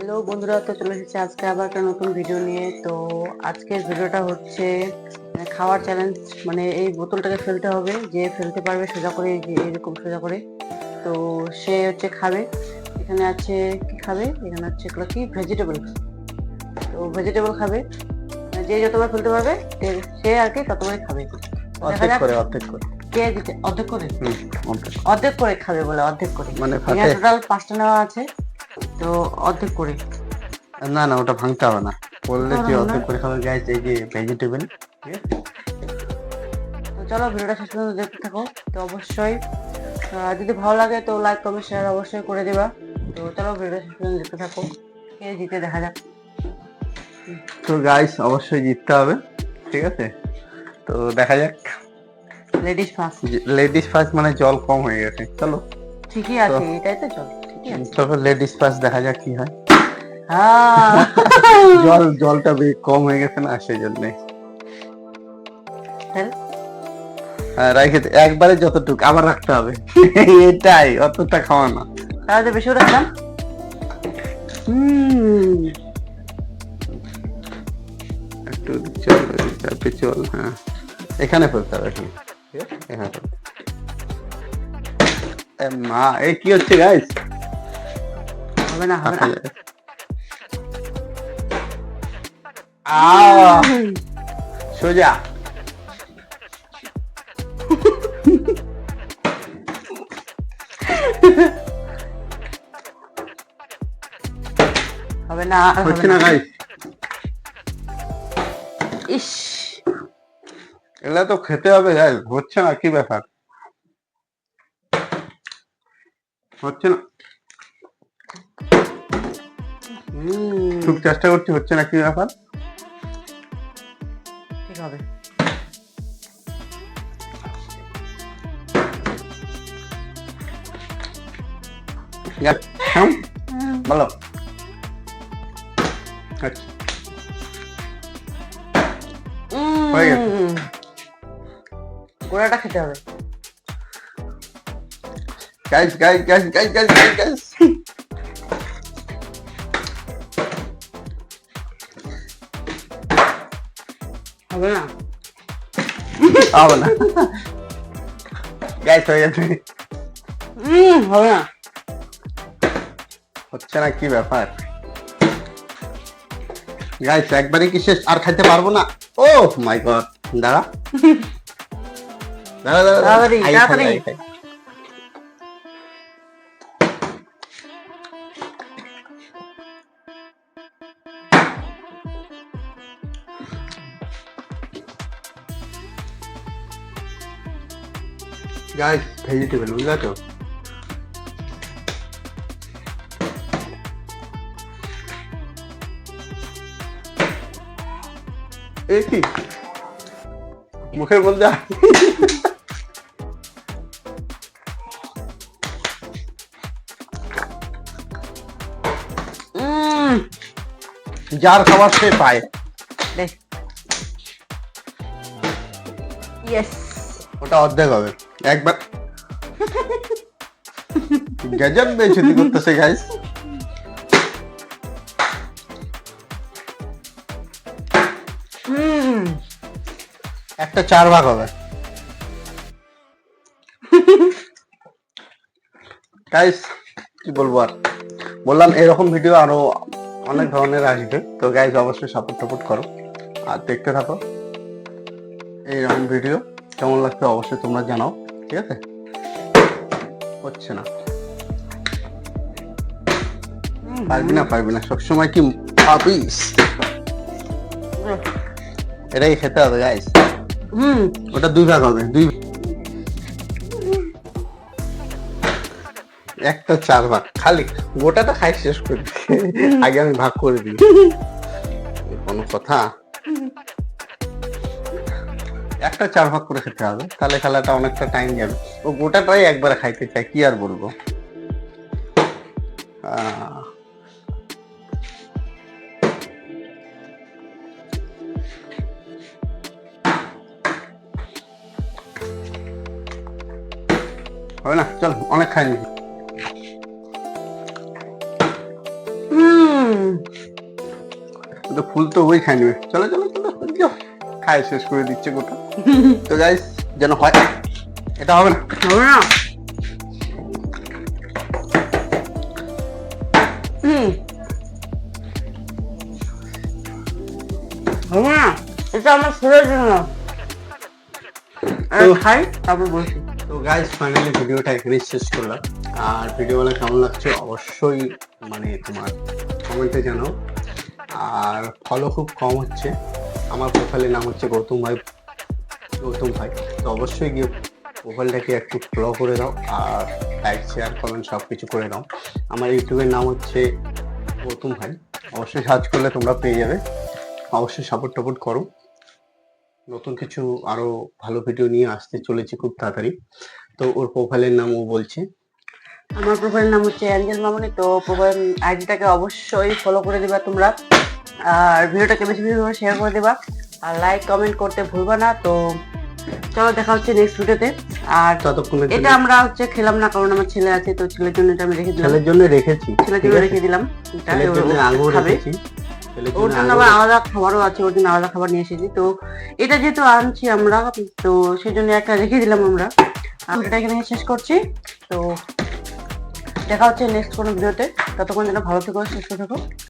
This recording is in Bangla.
হ্যালো বন্ধুরা, তো চলে এসেছি আজকে আবার একটা নতুন ভিডিও নিয়ে। তো আজকের ভিডিওটা হচ্ছে খাওয়ার চ্যালেঞ্জ। মানে এই বোতলটাকে ফেলতে হবে, যে ফেলতে পারবে সোজা করে, এই যে এরকম সোজা করে, তো সে হচ্ছে খাবে। এখানে আছে কি খাবে, এখানে হচ্ছে এগুলো কি ভেজিটেবল, তো ভেজিটেবল খাবে। যে যতবার ফেলতে পারবে সে আর কি ততবারই খাবে। দেখা যাক কে দিতে। অর্ধেক করে, অর্ধেক করে খাবে বলে, অর্ধেক করে, মানে টোটাল 5টা নেওয়া আছে, তো অর্ধেক করে। না না, ওটা ভাঙতে হবে না, বললে যে অর্ধেক করে খাবে গাইস। এই যে ভেজিটেবল, ঠিক আছে। তো চলো ভিডিওটা শেষ পর্যন্ত দেখতে থাকো। তো অবশ্যই যদি ভালো লাগে তো লাইক কমেন্ট শেয়ার অবশ্যই করে দেবা। তো চলো ভিডিওটা শেষ পর্যন্ত দেখতে থাকো, কে জিতে দেখা যাক। তো গাইস অবশ্যই জিততে হবে, ঠিক আছে। তো দেখা যাক। Ladies first. লেডিস ফার্স্ট মানে জল কম হয়ে গেছে, চলো। ঠিকই আছে, এটাই তো চল, ঠিকই আছে। চলো লেডিস ফার্স্ট, দেখা যাক কি হয়। হ্যাঁ জলটা কম হয়ে গেছে না, সেই জন্য রাখে একবারে যতটুকু আবার রাখতে হবে এটাই, অতটা খাওয়া না, তাহলে বেশি রাখলাম। একটু চল, তারপরে চল। হ্যাঁ, এখানে ফেলতে হবে, এখানে মা। এই কি হচ্ছে গাইস? হবে না, হবে না। সোজা হবে না, হচ্ছে না গাইস। ইস, এগুলা তো খেতে হবে গাইস, হচ্ছে না, কি ব্যাপার? হচ্ছে না, খুব চেষ্টা করছি, হচ্ছে না, কি ব্যাপার? ঠিক হবে। বলো। আচ্ছা, হয়ে গেছে। গোড়াটা খেতে হবে। Guys guys guys guys guys guys guys, হবে না, হবে না গাইস, হয়ে গেছে। হবে না, হচ্ছে না, কি ব্যাপার? গাইস একবারে কি শেষ? আর খাইতে পারবো না। ও মাই গড, দাঁড়া দাঁড়া দাঁড়া, তাড়াতাড়ি, তাড়াতাড়ি। গাইস ভেজিটেবল, বুঝলা তো? এই কি মুখের মধ্যে যার খাবার সে পায়। ইয়েস, ওটা অর্ধেক হবে একবার। গজব বেইজ্জতি করতেছে গাইস। একটা 4 ভাগ হবে গাইস। কি বলবো আর, বললাম এরকম ভিডিও আরো অনেক ধরনের আসবে। তো গাইস অবশ্যই সাপোর্ট করো আর দেখতে থাকো। এইরকম ভিডিও কেমন লাগছে অবশ্যই তোমরা জানাও, ঠিক আছে। হচ্ছে না, পারবি না, সবসময় কি পাবিস? এটাই খেতে হবে গাইস। ওটা 2 ভাগ হবে, একটা 4 ভাগ। খালি গোটাটা খাই শেষ করে আগে আমি ভাগ করে দিই, কোনো কথা? একটা 4 ভাগ করে খেতে হবে, তাহলে খেলাটা অনেকটা টাইম যাবে। ও গোটাটাই একবারে খাইতে চাই, কি আর বলবো। হবে না, চল অনেক খাইনি। তো ফুল তো ওই খাই নেবে, চলো চলো চলো চলো। খায় শেষ করে দিচ্ছে গোটা। তো গাইস যেন হয়, এটা হবে না, হবে না। হবে না, এটা আমার ছেলের জন্য। খাই তারপর বলছি। তো গাইস ফাইনালি ভিডিওটা এখানেই শেষ করলাম। আর ভিডিওগুলো কেমন লাগছে অবশ্যই মানে তোমার কমেন্টে জানাও। আর ফলো খুব কম হচ্ছে, আমার প্রোফাইলের নাম হচ্ছে গৌতম ভাই, গৌতম ভাই। তো অবশ্যই গিয়ে প্রোফাইলটাকে একটু ফলো করে দাও, আর লাইক শেয়ার কমেন্ট সব কিছু করে দাও। আমার ইউটিউবের নাম হচ্ছে গৌতম ভাই, অবশ্যই সার্চ করলে তোমরা পেয়ে যাবে। অবশ্যই সাপোর্ট করো, নতুন কিছু আরো ভালো ভিডিও নিয়ে আসতে চলেছি খুব তাড়াতাড়ি। তো ওর প্রোফাইলের নাম ও বলছে। আমার প্রোফাইলের নাম হচ্ছে অ্যাঞ্জেল মামনি। তো প্রোফাইল আইডিটাকে অবশ্যই ফলো করে দিবা তোমরা, আর ভিডিওটাকে বেশি বেশি করে শেয়ার করে দিবা, আর লাইক কমেন্ট করতে ভুলবা না। তো চলো দেখা হচ্ছে নেক্সট ভিডিওতে। আর ততক্ষণে এটা আমরা হচ্ছে খেলাম না, কারণ আমার ছেলে আছে, তো ছেলের জন্য এটা আমি রেখে দিলাম। ছেলের জন্য রেখেছি, ছেলের জন্য রেখে দিলাম। এটা ছেলের জন্য ও আঙুর খাবে। রেখেছি, ছেলের ওর জন্য জন্য আঙুর। আবার আলাদা খাবারও আছে, ওর জন্য আলাদা খাবার নিয়ে এসেছি। তো এটা যেহেতু আনছি আমরা, তো সেই জন্য একটা রেখে দিলাম আমরা। আর এটা এখানে শেষ করছি। তো দেখা হচ্ছে নেক্সট কোনো ভিডিওতে। ততক্ষণ যেন ভালো থেকো, সুস্থ থেকো।